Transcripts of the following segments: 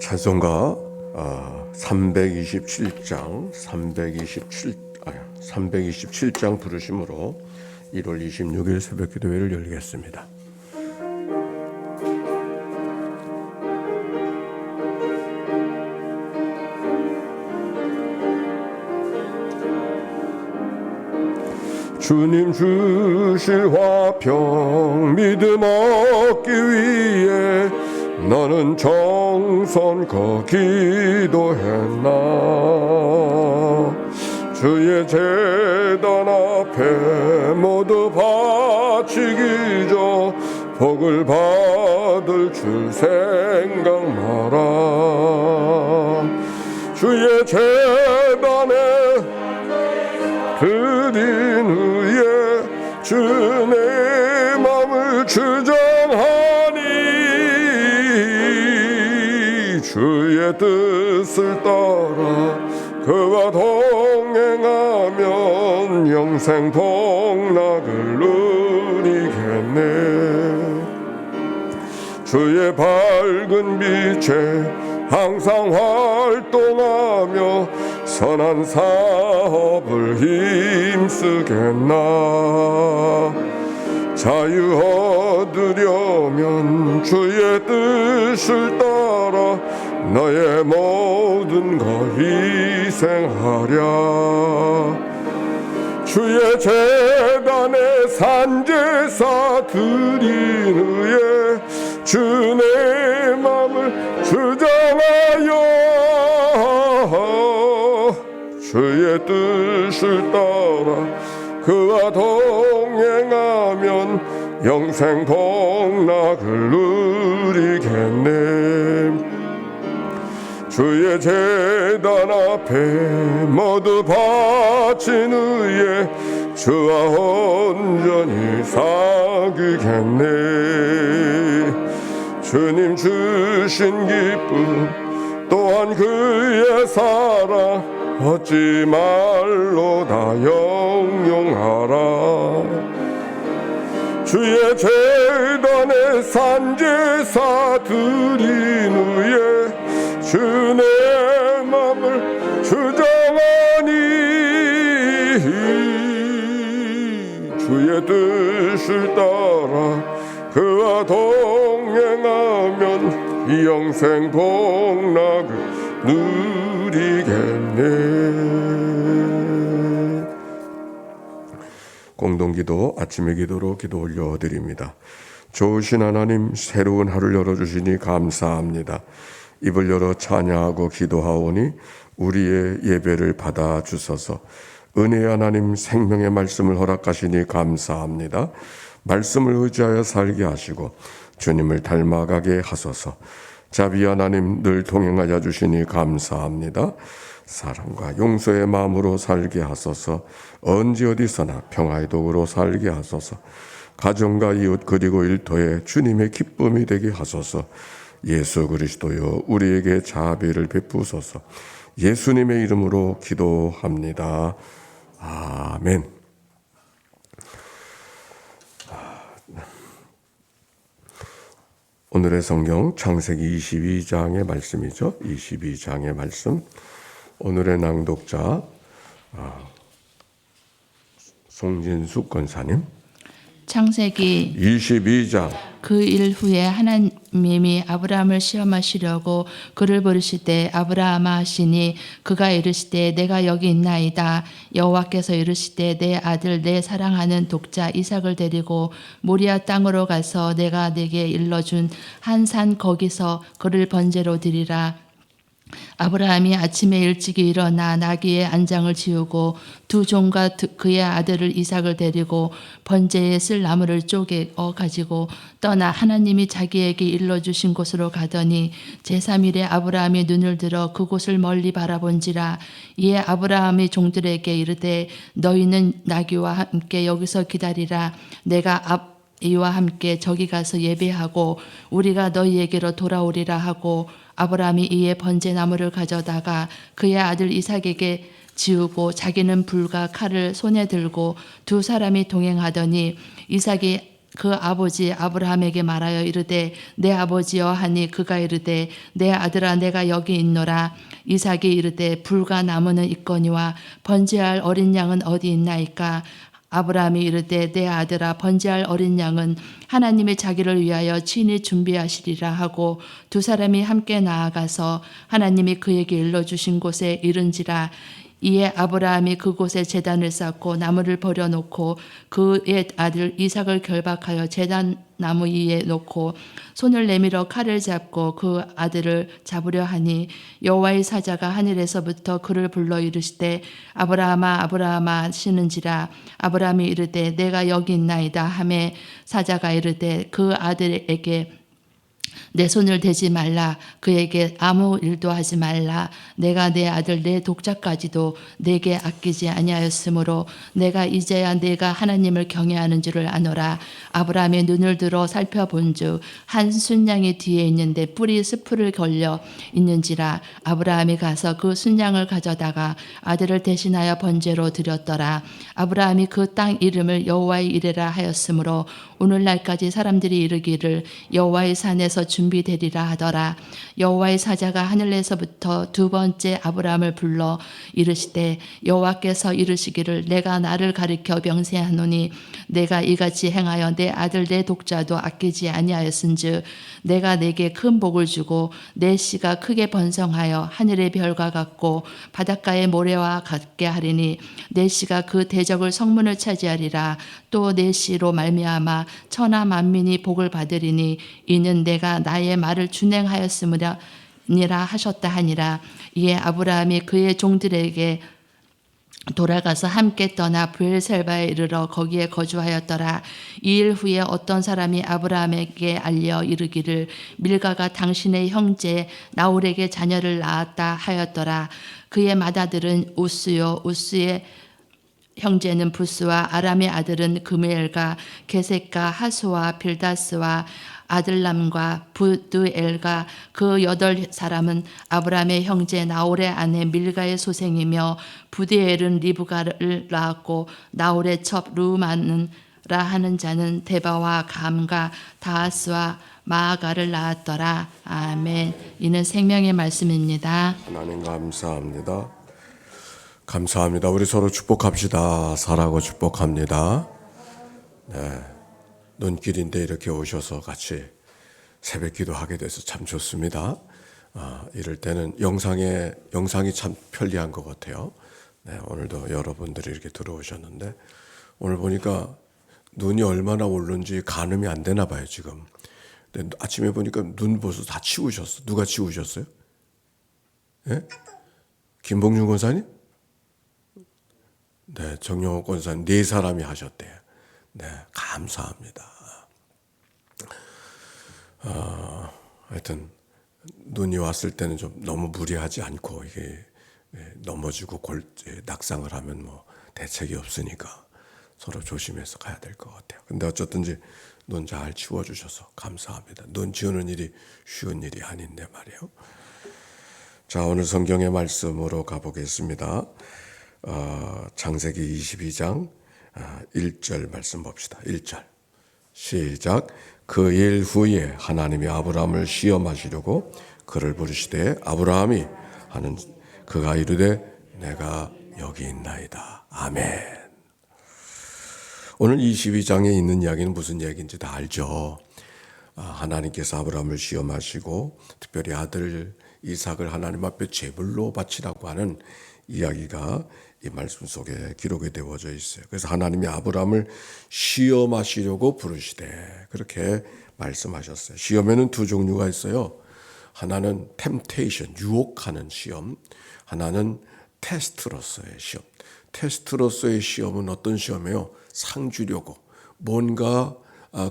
찬송가 327장 부르심으로 1월 26일 새벽기도회를 열겠습니다. 주님 주실 화평 믿음 얻기 위해 너는 정성껏 기도했나. 주의 제단 앞에 모두 바치기 전 복을 받을 줄 생각 마라. 주의 제단에 드린 후에 주 내 맘을 주장하니 주의 뜻을 따라 그와 동행하면 영생 복락을 누리겠네. 주의 밝은 빛에 항상 활동하며 선한 사업을 힘쓰겠나. 자유 얻으려면 주의 뜻을 따라 너의 모든 것 희생하랴. 주의 제단에 산제사 드린 후에 주 내 맘을 주장하여 주의 뜻을 따라 그와 동행하면 영생 복락을 누리겠네. 주의 제단 앞에 모두 바친 후에 주와 온전히 사귀겠네. 주님 주신 기쁨 또한 그의 사랑 어찌 말로 다 영용하라. 주의 제단에 산제사 드린 후에 주 내 맘을 주장하니 주의 뜻을 따라 그와 동행하면 이 영생 복락을 누리겠네. 공동기도 아침의 기도로 기도 올려드립니다. 좋으신 하나님, 새로운 하루를 열어주시니 감사합니다. 입을 열어 찬양하고 기도하오니 우리의 예배를 받아주소서. 은혜의 하나님, 생명의 말씀을 허락하시니 감사합니다. 말씀을 의지하여 살게 하시고 주님을 닮아가게 하소서. 자비 하나님, 늘 동행하여 주시니 감사합니다. 사랑과 용서의 마음으로 살게 하소서. 언제 어디서나 평화의 도구로 살게 하소서. 가정과 이웃 그리고 일터에 주님의 기쁨이 되게 하소서. 예수 그리스도여, 우리에게 자비를 베푸소서. 예수님의 이름으로 기도합니다. 아멘. 오늘의 성경 창세기 22장의 말씀이죠. 22장의 말씀. 오늘의 낭독자 송진숙 권사님. 창세기 22장. 그 일 후에 하나님이 아브라함을 시험하시려고 그를 부르시되 아브라함아 하시니 그가 이르시되 내가 여기 있나이다. 여호와께서 이르시되 내 아들 내 사랑하는 독자 이삭을 데리고 모리아 땅으로 가서 내가 네게 일러준 한 산 거기서 그를 번제로 드리라. 아브라함이 아침에 일찍이 일어나 나귀의 안장을 지우고 두 종과 그의 아들을 이삭을 데리고 번제에 쓸 나무를 쪼개어 가지고 떠나 하나님이 자기에게 일러주신 곳으로 가더니 제3일에 아브라함이 눈을 들어 그곳을 멀리 바라본지라. 이에 아브라함이 종들에게 이르되 너희는 나귀와 함께 여기서 기다리라. 내가 이와 함께 저기 가서 예배하고 우리가 너희에게로 돌아오리라 하고 아브라함이 이에 번제나무를 가져다가 그의 아들 이삭에게 지우고 자기는 불과 칼을 손에 들고 두 사람이 동행하더니 이삭이 그 아버지 아브라함에게 말하여 이르되 내 아버지여 하니 그가 이르되 내 아들아 내가 여기 있노라. 이삭이 이르되 불과 나무는 있거니와 번제할 어린 양은 어디 있나이까. 아브라함이 이르되 내 아들아 번제할 어린 양은 하나님이 자기를 위하여 친히 준비하시리라 하고 두 사람이 함께 나아가서 하나님이 그에게 일러주신 곳에 이른지라. 이에 아브라함이 그곳에 제단을 쌓고 나무를 버려놓고 그의 아들 이삭을 결박하여 제단 나무 위에 놓고 손을 내밀어 칼을 잡고 그 아들을 잡으려 하니 여호와의 사자가 하늘에서부터 그를 불러 이르시되 아브라함아 아브라함아 하시는지라. 아브라함이 이르되 내가 여기 있나이다 하매 사자가 이르되 그 아들에게 내 손을 대지 말라. 그에게 아무 일도 하지 말라. 내가 내 아들 내 독자까지도 내게 아끼지 아니하였으므로 내가 이제야 내가 하나님을 경외하는 줄을 아노라. 아브라함의 눈을 들어 살펴본즉 한 순양이 뒤에 있는데 뿔이 스풀을 걸려 있는지라. 아브라함이 가서 그 순양을 가져다가 아들을 대신하여 번제로 드렸더라. 아브라함이 그 땅 이름을 여호와의 이레라 하였으므로 오늘날까지 사람들이 이르기를 여호와의 산에서 준비되리라 하더라. 여호와의 사자가 하늘에서부터 두 번째 아브라함을 불러 이르시되 여호와께서 이르시기를 내가 나를 가리켜 명세하노니 내가 이같이 행하여 내 아들 내 독자도 아끼지 아니하였은즉 내가 내게 큰 복을 주고 내 씨가 크게 번성하여 하늘의 별과 같고 바닷가의 모래와 같게 하리니 내 씨가 그 대적을 성문을 차지하리라. 또 내 씨로 말미암아 천하 만민이 복을 받으리니 이는 내가 나의 말을 준행하였음이라 하셨다 하니라. 이에 아브라함이 그의 종들에게 돌아가서 함께 떠나 브엘셀바에 이르러 거기에 거주하였더라. 2일 후에 어떤 사람이 아브라함에게 알려 이르기를 밀가가 당신의 형제 나홀에게 자녀를 낳았다 하였더라. 그의 맏아들은 우스요 우스의 형제는 부스와 아람의 아들은 그메엘과 게셋과 하수와 빌다스와 아들람과 부드엘과 그 8사람은 아브라함의 형제 나홀의 아내 밀가의 소생이며 부드엘은 리브가를 낳았고 나홀의 첩 루만은 라 하는 자는 데바와 감과 다하스와 마아가를 낳았더라. 아멘. 이는 생명의 말씀입니다. 하나님 감사합니다. 감사합니다. 우리 서로 축복합시다. 사랑하고 축복합니다. 네, 눈길인데 이렇게 오셔서 같이 새벽 기도하게 돼서 참 좋습니다. 이럴 때는 영상이 참 편리한 것 같아요. 네, 오늘도 여러분들이 이렇게 들어오셨는데 오늘 보니까 눈이 얼마나 오른지 가늠이 안 되나 봐요 지금. 근데 아침에 보니까 눈 벌써 다 치우셨어. 누가 치우셨어요? 예? 김봉준 권사님? 네, 정영호 권사님 4사람이 하셨대요. 네, 감사합니다. 하여튼 눈이 왔을 때는 좀 너무 무리하지 않고 이게 넘어지고 낙상을 하면 뭐 대책이 없으니까 서로 조심해서 가야 될 것 같아요. 근데 어쨌든지 눈 잘 치워주셔서 감사합니다. 눈 지우는 일이 쉬운 일이 아닌데 말이에요. 자, 오늘 성경의 말씀으로 가보겠습니다. 창세기 22장 1절 말씀 봅시다. 1절 시작. 그 일 후에 하나님이 아브라함을 시험하시려고 그를 부르시되 아브라함이 하는 그가 이르되 내가 여기 있나이다. 아멘. 오늘 22장에 있는 이야기는 무슨 이야기인지 다 알죠. 하나님께서 아브라함을 시험하시고 특별히 아들 이삭을 하나님 앞에 제물로 바치라고 하는 이야기가 이 말씀 속에 기록이 되어져 있어요. 그래서 하나님이 아브라함을 시험하시려고 부르시되 그렇게 말씀하셨어요. 시험에는 두 종류가 있어요. 하나는 temptation, 유혹하는 시험. 하나는 테스트로서의 시험. 테스트로서의 시험은 어떤 시험이에요? 상 주려고 뭔가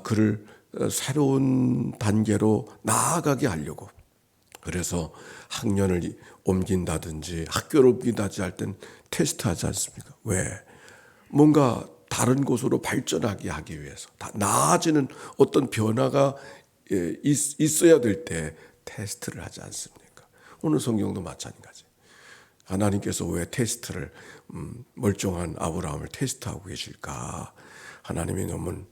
그를 새로운 단계로 나아가게 하려고. 그래서 학년을 옮긴다든지 학교를 옮긴다든지 할 땐 테스트하지 않습니까? 왜? 뭔가 다른 곳으로 발전하게 하기 위해서 나아지는 어떤 변화가 있어야 될 때 테스트를 하지 않습니까? 오늘 성경도 마찬가지. 하나님께서 왜 테스트를 멀쩡한 아브라함을 테스트하고 계실까? 하나님이 너무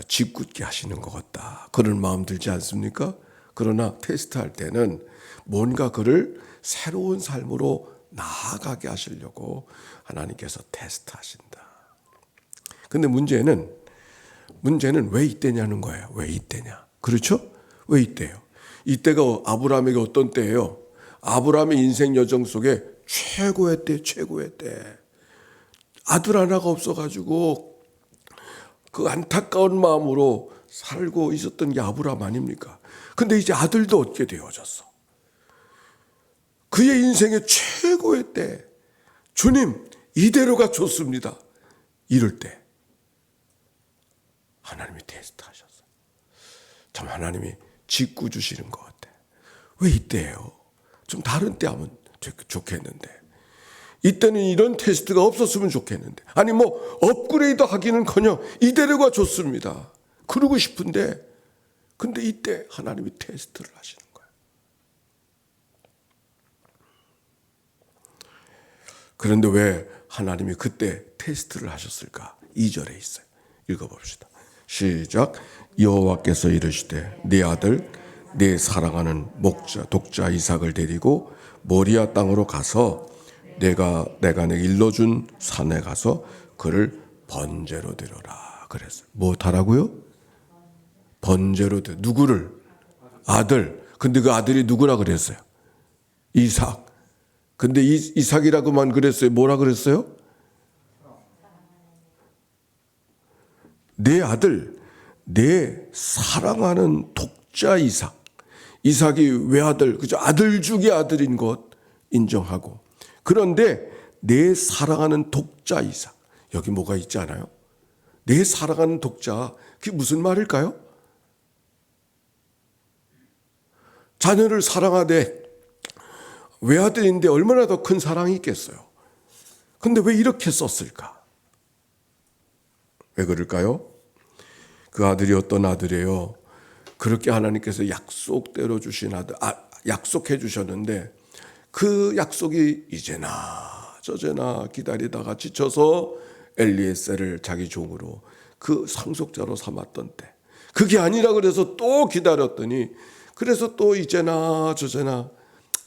짓궂게 하시는 것 같다. 그런 마음 들지 않습니까? 그러나 테스트할 때는 뭔가 그를 새로운 삶으로 나아가게 하시려고 하나님께서 테스트하신다. 근데 문제는 왜 이때냐는 거예요. 왜 이때냐? 그렇죠? 왜 이때요? 이때가 아브라함에게 어떤 때예요? 아브라함의 인생 여정 속에 최고의 때. 아들 하나가 없어가지고 그 안타까운 마음으로 살고 있었던 게 아브라함 아닙니까? 근데 이제 아들도 얻게 되어졌어. 그의 인생의 최고의 때, 주님 이대로가 좋습니다. 이럴 때 하나님이 테스트하셨어요. 참 하나님이 짓궂 주시는 것 같아. 왜 이때예요? 좀 다른 때 하면 좋겠는데. 이때는 이런 테스트가 없었으면 좋겠는데. 아니 업그레이드 하기는커녕 이대로가 좋습니다. 그러고 싶은데 근데 이때 하나님이 테스트를 하시는 거예요. 그런데 왜 하나님이 그때 테스트를 하셨을까? 2절에 있어요. 읽어봅시다. 시작. 여호와께서 이르시되 네 아들 네 사랑하는 독자 이삭을 데리고 모리아 땅으로 가서 내가 내게 일러준 산에 가서 그를 번제로 드려라 그랬어요. 뭐하라고요? 번제로 드려. 누구를? 아들. 근데 그 아들이 누구라 그랬어요? 이삭. 근데 이삭이라고만 그랬어요? 뭐라 그랬어요? 내 아들, 내 사랑하는 독자 이삭. 이삭이 외아들, 그죠? 아들 중의 아들인 것 인정하고. 그런데 내 사랑하는 독자 이삭. 여기 뭐가 있지 않아요? 내 사랑하는 독자. 그게 무슨 말일까요? 자녀를 사랑하되 외아들인데 얼마나 더 큰 사랑이 있겠어요. 근데 왜 이렇게 썼을까? 왜 그럴까요? 그 아들이 어떤 아들이에요? 그렇게 하나님께서 약속대로 주신 아들, 약속해 주셨는데 그 약속이 이제나 저제나 기다리다가 지쳐서 엘리에셀을 자기 종으로 그 상속자로 삼았던 때, 그게 아니라 그래서 또 기다렸더니 그래서 또 이제나 저제나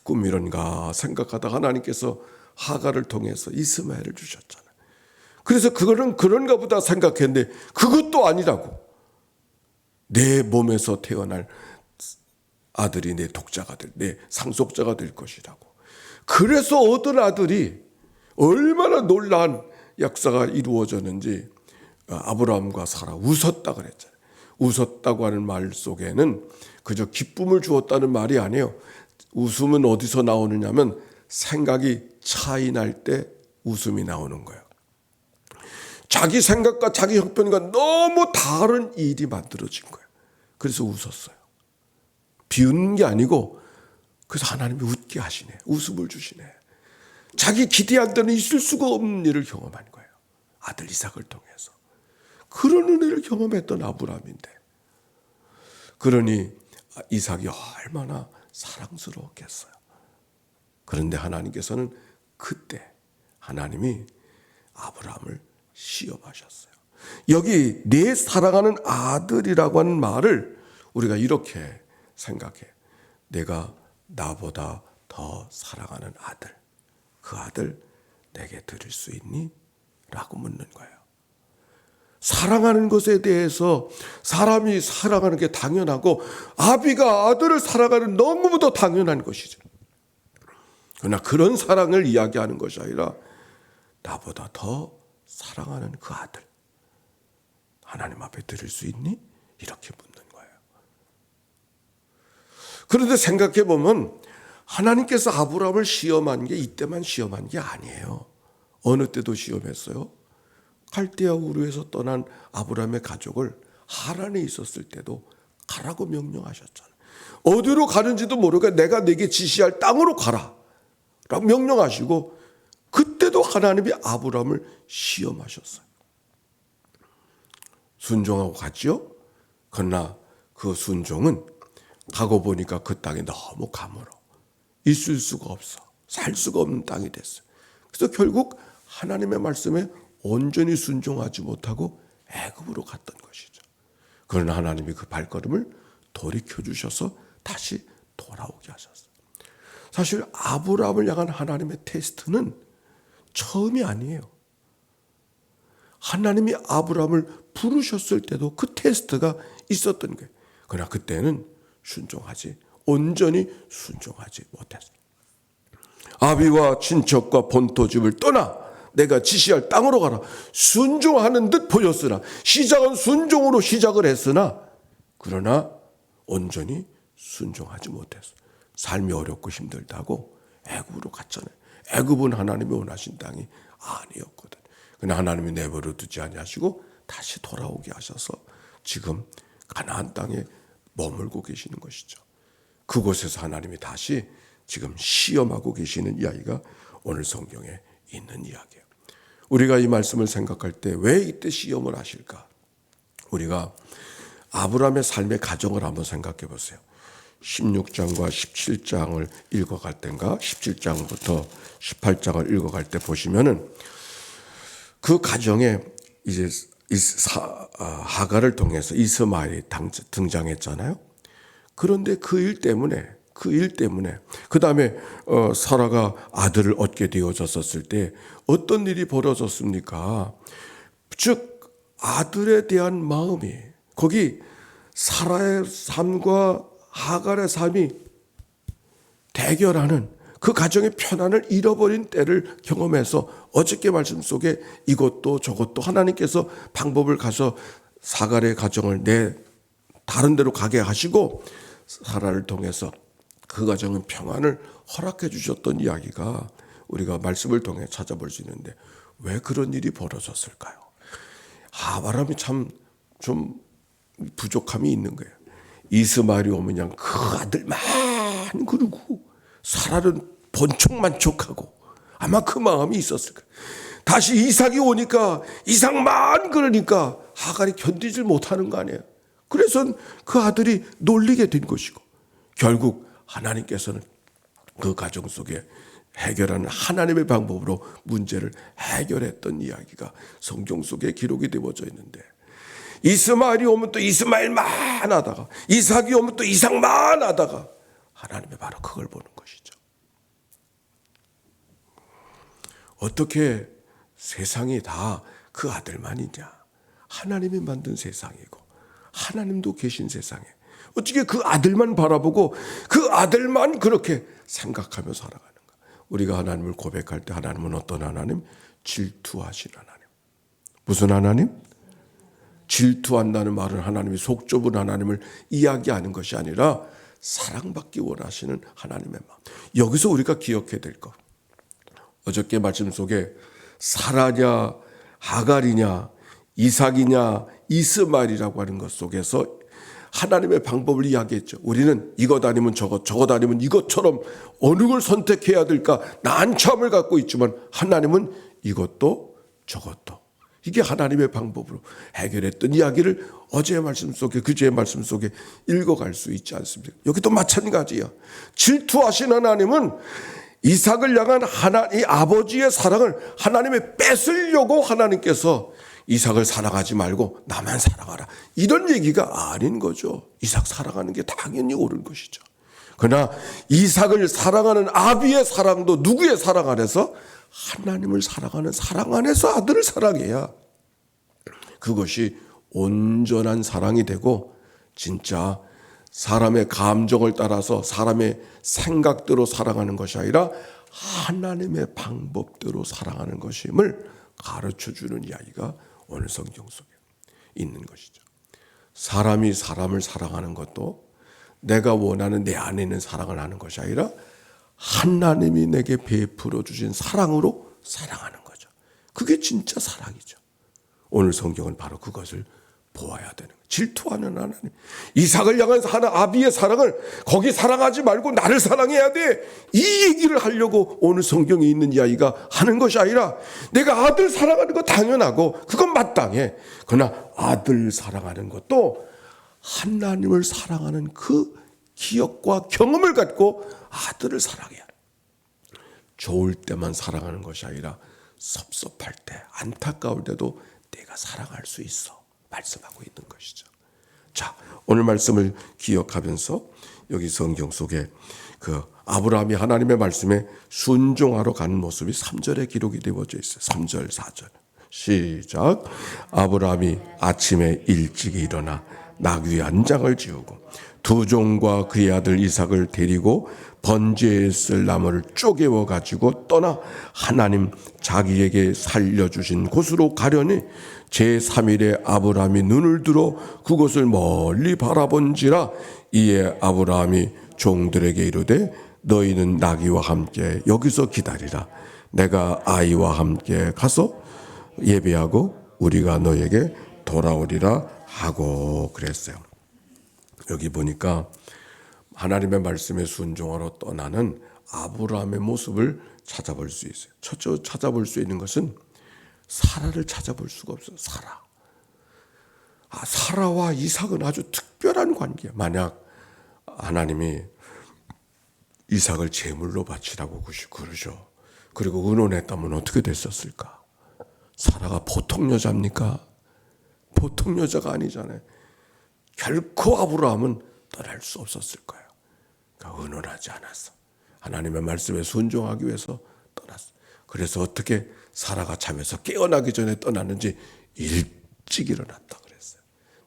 꿈이런가 생각하다가 하나님께서 하갈을 통해서 이스마엘을 주셨잖아요. 그래서 그거는 그런가 보다 생각했는데 그것도 아니라고. 내 몸에서 태어날 아들이 내 독자가 내 상속자가 될 것이라고. 그래서 얻은 아들이 얼마나 놀라운 역사가 이루어졌는지 아브라함과 사라 웃었다 그랬잖아요. 웃었다고 하는 말 속에는 그저 기쁨을 주었다는 말이 아니에요. 웃음은 어디서 나오느냐면 생각이 차이 날 때 웃음이 나오는 거예요. 자기 생각과 자기 형편과 너무 다른 일이 만들어진 거예요. 그래서 웃었어요. 비웃는 게 아니고 그래서 하나님이 웃게 하시네. 웃음을 주시네. 자기 기대한 데는 있을 수가 없는 일을 경험한 거예요. 아들 이삭을 통해서. 그런 은혜를 경험했던 아브라함인데. 그러니 이삭이 얼마나 사랑스러웠겠어요. 그런데 하나님께서는 그때 하나님이 아브라함을 시험하셨어요. 여기 내 사랑하는 아들이라고 하는 말을 우리가 이렇게 생각해. 내가 나보다 더 사랑하는 아들, 그 아들 내게 드릴 수 있니? 라고 묻는 거예요. 사랑하는 것에 대해서 사람이 사랑하는 게 당연하고 아비가 아들을 사랑하는 너무도 당연한 것이죠. 그러나 그런 사랑을 이야기하는 것이 아니라 나보다 더 사랑하는 그 아들 하나님 앞에 드릴 수 있니? 이렇게 묻는 거예요. 그런데 생각해 보면 하나님께서 아브라함을 시험한 게 이때만 시험한 게 아니에요. 어느 때도 시험했어요. 갈대아 우르에서 떠난 아브라함의 가족을 하란에 있었을 때도 가라고 명령하셨잖아요. 어디로 가는지도 모르게 내가 네게 지시할 땅으로 가라 라고 명령하시고 그때도 하나님이 아브라함을 시험하셨어요. 순종하고 갔죠. 그러나 그 순종은 가고 보니까 그 땅이 너무 가물어. 있을 수가 없어. 살 수가 없는 땅이 됐어요. 그래서 결국 하나님의 말씀에 온전히 순종하지 못하고 애굽으로 갔던 것이죠. 그러나 하나님이 그 발걸음을 돌이켜 주셔서 다시 돌아오게 하셨어요. 사실 아브라함을 향한 하나님의 테스트는 처음이 아니에요. 하나님이 아브라함을 부르셨을 때도 그 테스트가 있었던 거예요. 그러나 그때는 온전히 순종하지 못했어요. 아비와 친척과 본토집을 떠나 내가 지시할 땅으로 가라. 순종하는 듯 보였으나, 시작은 순종으로 시작을 했으나 그러나 온전히 순종하지 못했어. 삶이 어렵고 힘들다고 애굽으로 갔잖아요. 애굽은 하나님이 원하신 땅이 아니었거든. 그러나 하나님이 내버려 두지 아니하시고 다시 돌아오게 하셔서 지금 가나안 땅에 머물고 계시는 것이죠. 그곳에서 하나님이 다시 지금 시험하고 계시는 이야기가 오늘 성경에 있는 이야기예요. 우리가 이 말씀을 생각할 때 왜 이때 시험을 하실까? 우리가 아브라함의 삶의 가정을 한번 생각해 보세요. 16장과 17장을 읽어갈 때인가 17장부터 18장을 읽어갈 때 보시면은 그 가정에 이제 하갈을 통해서 이스마엘이 등장했잖아요. 그런데 그 일 때문에 그 다음에 사라가 아들을 얻게 되어졌을 때 어떤 일이 벌어졌습니까? 즉 아들에 대한 마음이, 거기 사라의 삶과 하갈의 삶이 대결하는 그 가정의 편안을 잃어버린 때를 경험해서 어저께 말씀 속에 이것도 저것도 하나님께서 방법을 가서 하갈의 가정을 다른 데로 가게 하시고 사라를 통해서 그 가정은 평안을 허락해 주셨던 이야기가 우리가 말씀을 통해 찾아볼 수 있는데 왜 그런 일이 벌어졌을까요? 아브라함이 참 좀 부족함이 있는 거예요. 이스마엘이 오면 그냥 그 아들만 그러고 사라는 번쩍만족하고 아마 그 마음이 있었을 거예요. 다시 이삭이 오니까 이삭만 그러니까 하갈이 견디질 못하는 거 아니에요. 그래서 그 아들이 놀리게 된 것이고 결국 하나님께서는 그 가정 속에 해결하는 하나님의 방법으로 문제를 해결했던 이야기가 성경 속에 기록이 되어져 있는데 이스마엘이 오면 또 이스마엘만 하다가 이삭이 오면 또 이삭만 하다가 하나님이 바로 그걸 보는 것이죠. 어떻게 세상이 다 그 아들만이냐? 하나님이 만든 세상이고 하나님도 계신 세상에 어떻게 그 아들만 바라보고 그 아들만 그렇게 생각하며 살아가는가? 우리가 하나님을 고백할 때 하나님은 어떤 하나님? 질투하신 하나님. 무슨 하나님? 질투한다는 말은 하나님이 속 좁은 하나님을 이야기하는 것이 아니라 사랑받기 원하시는 하나님의 마음. 여기서 우리가 기억해야 될 것. 어저께 말씀 속에 사라냐 하갈이냐 이삭이냐 이스마엘이라고 하는 것 속에서 하나님의 방법을 이야기했죠. 우리는 이것 아니면 저것 아니면 이것처럼 어느 걸 선택해야 될까 난처함을 갖고 있지만 하나님은 이것도 저것도, 이게 하나님의 방법으로 해결했던 이야기를 어제의 말씀 속에 그제의 말씀 속에 읽어갈 수 있지 않습니까? 여기도 마찬가지야. 질투하신 하나님은 이삭을 향한 이 아버지의 사랑을 하나님의 뺏으려고 하나님께서 이삭을 사랑하지 말고 나만 사랑하라, 이런 얘기가 아닌 거죠. 이삭 사랑하는 게 당연히 옳은 것이죠. 그러나 이삭을 사랑하는 아비의 사랑도 누구의 사랑 안에서? 하나님을 사랑하는 사랑 안에서 아들을 사랑해야 그것이 온전한 사랑이 되고 진짜 사람의 감정을 따라서 사람의 생각대로 사랑하는 것이 아니라 하나님의 방법대로 사랑하는 것임을 가르쳐주는 이야기가 오늘 성경 속에 있는 것이죠. 사람이 사람을 사랑하는 것도 내가 원하는 내 안에 있는 사랑을 하는 것이 아니라 하나님이 내게 베풀어 주신 사랑으로 사랑하는 거죠. 그게 진짜 사랑이죠. 오늘 성경은 바로 그것을 보아야 되는 거예요. 질투하는 하나님, 이삭을 향한 아비의 사랑을 거기 사랑하지 말고 나를 사랑해야 돼, 이 얘기를 하려고 오늘 성경에 있는 이야기가 하는 것이 아니라 내가 아들 사랑하는 거 당연하고 그건 마땅해. 그러나 아들 사랑하는 것도 하나님을 사랑하는 그 기억과 경험을 갖고 아들을 사랑해야 돼. 좋을 때만 사랑하는 것이 아니라 섭섭할 때, 안타까울 때도 내가 사랑할 수 있어 말씀하고 있는 것이죠. 자, 오늘 말씀을 기억하면서 여기 성경 속에 그 아브라함이 하나님의 말씀에 순종하러 가는 모습이 3절에 기록이 되어져 있어요. 3절, 4절. 시작. 아브라함이 아침에 일찍 일어나 나귀 한 장을 지우고 두 종과 그의 아들 이삭을 데리고 번제에 쓸 나무를 쪼개워 가지고 떠나 하나님 자기에게 살려주신 곳으로 가려니 제3일에 아브라함이 눈을 들어 그곳을 멀리 바라본지라. 이에 아브라함이 종들에게 이르되 너희는 나귀와 함께 여기서 기다리라. 내가 아이와 함께 가서 예배하고 우리가 너에게 돌아오리라 하고 그랬어요. 여기 보니까 하나님의 말씀에 순종하러 떠나는 아브라함의 모습을 찾아볼 수 있어요. 첫째 찾아볼 수 있는 것은 사라를 찾아볼 수가 없어요. 사라. 사라와 이삭은 아주 특별한 관계야. 만약 하나님이 이삭을 제물로 바치라고 그러죠. 그리고 의논했다면 어떻게 됐었을까? 사라가 보통 여자입니까? 보통 여자가 아니잖아요. 결코 아브라함은 떠날 수 없었을 거예요. 그러니까 의논하지 않았어. 하나님의 말씀에 순종하기 위해서 떠났어. 그래서 어떻게 사라가 잠에서 깨어나기 전에 떠났는지 일찍 일어났다 그랬어요.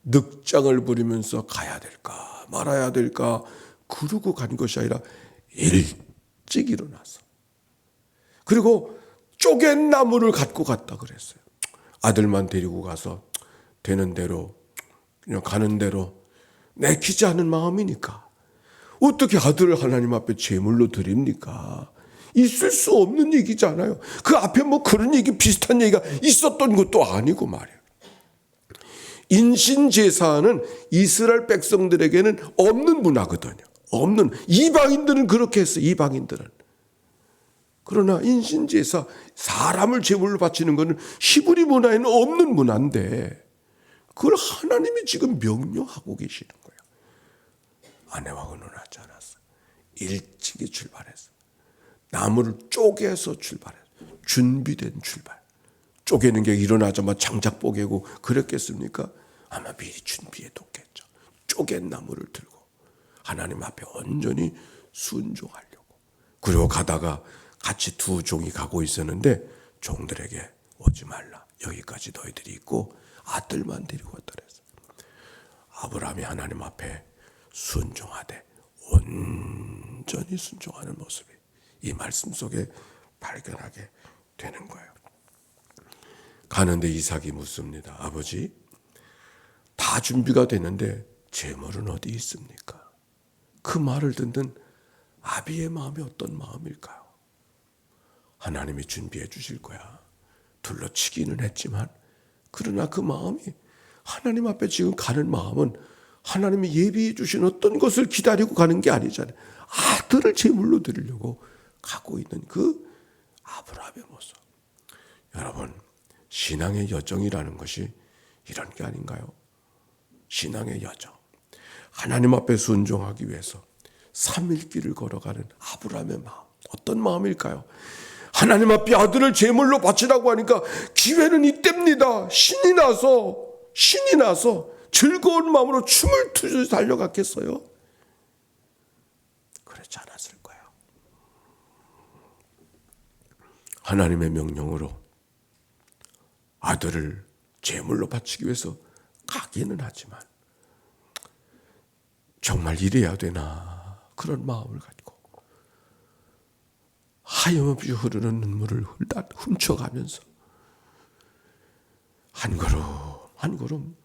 늑장을 부리면서 가야 될까 말아야 될까 그러고 간 것이 아니라 일찍 일어났어. 그리고 쪼갠 나무를 갖고 갔다 그랬어요. 아들만 데리고 가서 되는 대로 그냥 가는 대로 내키지 않은 마음이니까 어떻게 아들을 하나님 앞에 제물로 드립니까? 있을 수 없는 얘기잖아요. 그 앞에 뭐 그런 얘기 비슷한 얘기가 있었던 것도 아니고 말이에요. 인신제사는 이스라엘 백성들에게는 없는 문화거든요. 없는. 이방인들은 그렇게 했어요. 이방인들은. 그러나 인신제사, 사람을 제물로 바치는 것은 히브리 문화에는 없는 문화인데 그걸 하나님이 지금 명령하고 계시는 거예요. 아내와 의논하지 않았어. 일찍이 출발했어. 나무를 쪼개서 출발했어. 준비된 출발. 쪼개는 게 일어나자마자 장작 뽀개고 그랬겠습니까? 아마 미리 준비해뒀겠죠. 쪼갠 나무를 들고 하나님 앞에 온전히 순종하려고. 그리고 가다가 같이 두 종이 가고 있었는데 종들에게 오지 말라. 여기까지 너희들이 있고 아들만 데리고 왔다 그랬어요. 아브라함이 하나님 앞에 순종하되 온전히 순종하는 모습이 이 말씀 속에 발견하게 되는 거예요. 가는데 이삭이 묻습니다. 아버지, 다 준비가 되는데 제물은 어디 있습니까? 그 말을 듣는 아비의 마음이 어떤 마음일까요? 하나님이 준비해 주실 거야. 둘러치기는 했지만 그러나 그 마음이 하나님 앞에 지금 가는 마음은 하나님이 예비해 주신 어떤 것을 기다리고 가는 게 아니잖아요. 아들을 제물로 드리려고 가고 있는 그 아브라함의 모습. 여러분, 신앙의 여정이라는 것이 이런 게 아닌가요? 신앙의 여정. 하나님 앞에 순종하기 위해서 3일 길을 걸어가는 아브라함의 마음. 어떤 마음일까요? 하나님 앞에 아들을 제물로 바치라고 하니까 기회는 이때입니다. 신이 나서 즐거운 마음으로 춤을 추듯 달려갔겠어요? 그렇지 않았을 거예요. 하나님의 명령으로 아들을 제물로 바치기 위해서 가기는 하지만 정말 이래야 되나 그런 마음을 가지고 하염없이 흐르는 눈물을 훔쳐가면서 한 걸음 한 걸음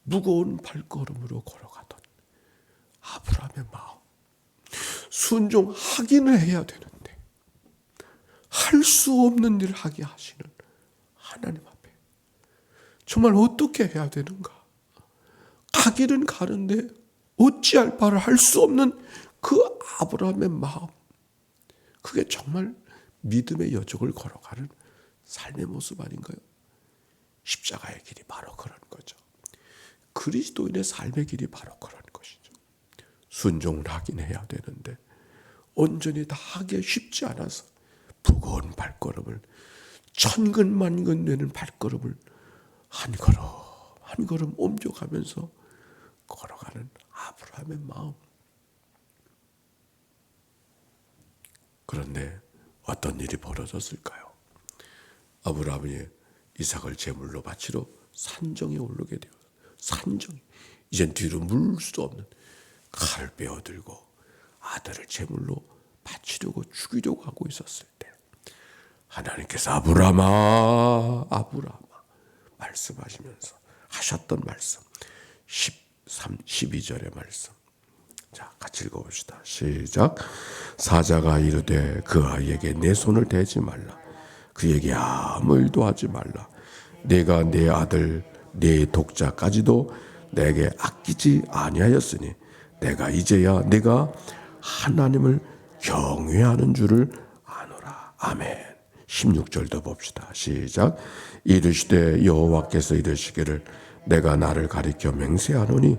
무거운 발걸음으로 걸어가던 아브라함의 마음. 순종하기는 해야 되는데 할 수 없는 일을 하게 하시는 하나님 앞에 정말 어떻게 해야 되는가? 가기는 가는데 어찌할 바를 할 수 없는 그 아브라함의 마음. 그게 정말 믿음의 여정을 걸어가는 삶의 모습 아닌가요? 십자가의 길이 바로 그런 거죠. 그리스도인의 삶의 길이 바로 그런 것이죠. 순종을 하긴 해야 되는데 온전히 다 하기 쉽지 않아서 무거운 발걸음을 천근만근 되는 발걸음을 한 걸음 한 걸음 옮겨가면서 걸어가는 아브라함의 마음. 그런데 어떤 일이 벌어졌을까요? 아브라함이 이삭을 제물로 바치러 산정에 오르게 되어 산정이 이젠 뒤로 물 수도 없는 칼을 빼어들고 아들을 제물로 바치려고 죽이려고 하고 있었을 때 하나님께서 아브라함아 말씀하시면서 하셨던 말씀 12절의 말씀. 자, 같이 읽어봅시다. 시작. 사자가 이르되 그 아이에게 내 손을 대지 말라. 그에게 아무 일도 하지 말라. 내가 내 아들 내 독자까지도 내게 아끼지 아니하였으니 내가 이제야 내가 하나님을 경외하는 줄을 아노라. 아멘. 16절도 봅시다. 시작. 이르시되 여호와께서 이르시기를 내가 나를 가리켜 맹세하노니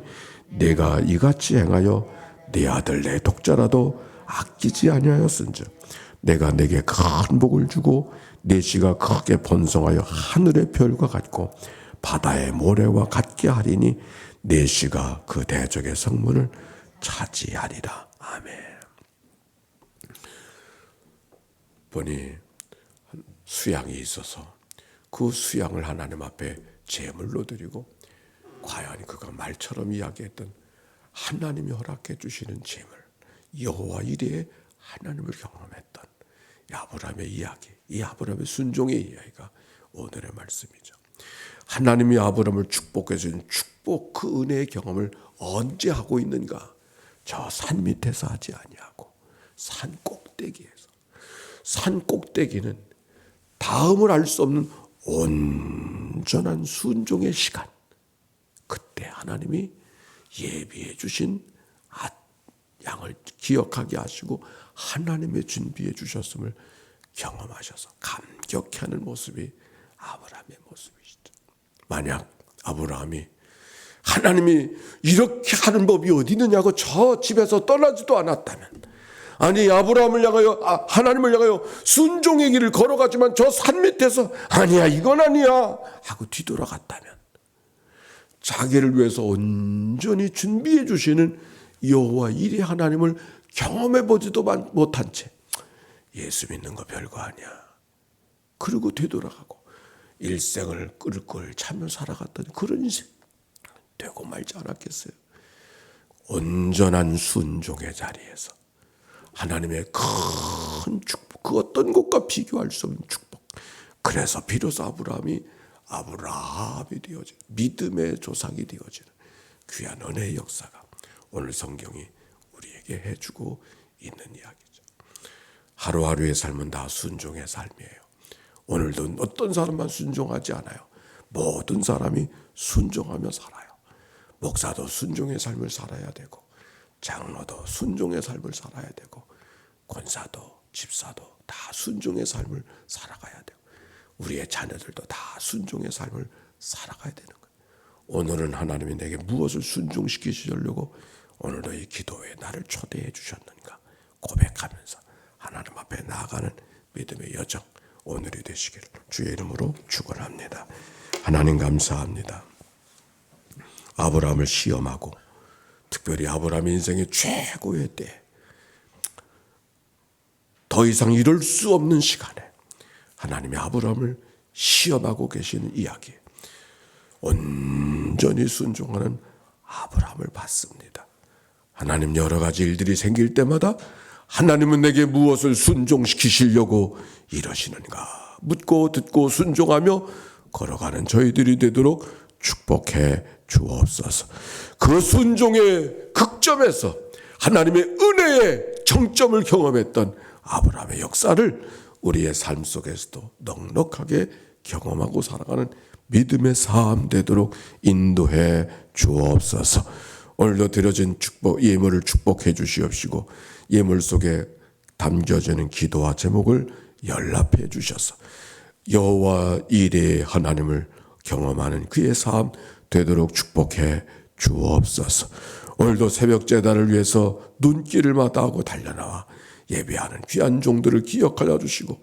내가 이같이 행하여 내 아들 내 독자라도 아끼지 아니하였은즉 내가 내게 큰 복을 주고 내 씨가 크게 번성하여 하늘의 별과 같고 바다의 모래와 같게 하리니 내 씨가 그 대적의 성문을 차지하리라. 아멘. 보니 수양이 있어서 그 수양을 하나님 앞에 제물로 드리고 과연 그가 말처럼 이야기했던 하나님이 허락해 주시는 제물 여호와 이레의 하나님을 경험했던 아브라함의 이야기, 이 아브라함의 순종의 이야기가 오늘의 말씀이죠. 하나님이 아브라함을 축복해 주신 축복 그 은혜의 경험을 언제 하고 있는가? 저 산 밑에서 하지 아니하고 산 꼭대기에서. 산 꼭대기는 다음을 알 수 없는 온전한 순종의 시간. 그때 하나님이 예비해 주신 양을 기억하게 하시고 하나님의 준비해 주셨음을 경험하셔서 감격해하는 모습이 아브라함의 모습이시죠. 만약 아브라함이 하나님이 이렇게 하는 법이 어디 있느냐고 저 집에서 떠나지도 않았다면, 아니 아브라함을 향하여 하나님을 향하여 순종의 길을 걸어가지만 저 산 밑에서 아니야 이건 아니야 하고 뒤돌아갔다면, 자기를 위해서 온전히 준비해 주시는 여호와 이레 하나님을 경험해 보지도 못한 채 예수 믿는 거 별거 아니야 그리고 되돌아가고 일생을 끌끌 차며 살아갔던 그런 인생 되고 말지 않았겠어요. 온전한 순종의 자리에서 하나님의 큰 축복, 그 어떤 것과 비교할 수 없는 축복. 그래서 비로소 아브라함이 되어지는 믿음의 조상이 되어지는 귀한 은혜의 역사가 오늘 성경이 우리에게 해주고 있는 이야기죠. 하루하루의 삶은 다 순종의 삶이에요. 오늘도 어떤 사람만 순종하지 않아요. 모든 사람이 순종하며 살아요. 목사도 순종의 삶을 살아야 되고, 장로도 순종의 삶을 살아야 되고, 권사도 집사도 다 순종의 삶을 살아가야 되고, 우리의 자녀들도 다 순종의 삶을 살아가야 되는 거예요. 오늘은 하나님이 내게 무엇을 순종시키시려고 오늘도 이 기도에 나를 초대해 주셨는가 고백하면서 하나님 앞에 나아가는 믿음의 여정 오늘이 되시기를 주의 이름으로 축원합니다. 하나님 감사합니다. 아브라함을 시험하고 특별히 아브라함의 인생의 최고의 때, 더 이상 이럴 수 없는 시간에 하나님이 아브라함을 시험하고 계시는 이야기, 온전히 순종하는 아브라함을 봤습니다. 하나님 여러 가지 일들이 생길 때마다 하나님은 내게 무엇을 순종시키시려고 이러시는가 묻고 듣고 순종하며 걸어가는 저희들이 되도록 축복해 주옵소서. 그 순종의 극점에서 하나님의 은혜의 정점을 경험했던 아브라함의 역사를 우리의 삶 속에서도 넉넉하게 경험하고 살아가는 믿음의 삶 되도록 인도해 주옵소서. 오늘도 드려진 축복, 예물을 축복해 주시옵시고 예물 속에 담겨지는 기도와 제목을 연락해 주셔서 여호와 이레의 하나님을 경험하는 그의 삶 되도록 축복해 주옵소서. 오늘도 새벽 제단을 위해서 눈길을 마다하고 달려나와 예배하는 귀한 종들을 기억하여 주시고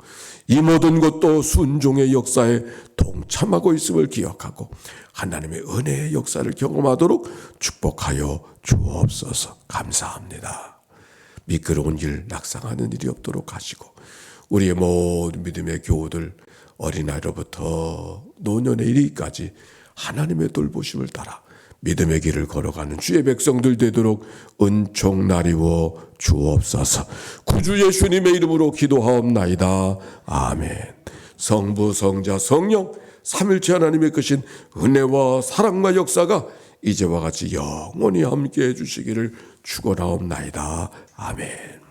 이 모든 것도 순종의 역사에 동참하고 있음을 기억하고 하나님의 은혜의 역사를 경험하도록 축복하여 주옵소서. 감사합니다. 미끄러운 길 낙상하는 일이 없도록 하시고 우리의 모든 믿음의 교우들 어린아이로부터 노년의 이르기까지 하나님의 돌보심을 따라 믿음의 길을 걸어가는 주의 백성들 되도록 은총 나리워 주옵소서. 구주 예수님의 이름으로 기도하옵나이다. 아멘. 성부 성자 성령 삼일체 하나님의 크신 은혜와 사랑과 역사가 이제와 같이 영원히 함께해 주시기를 축원하옵나이다. 아멘.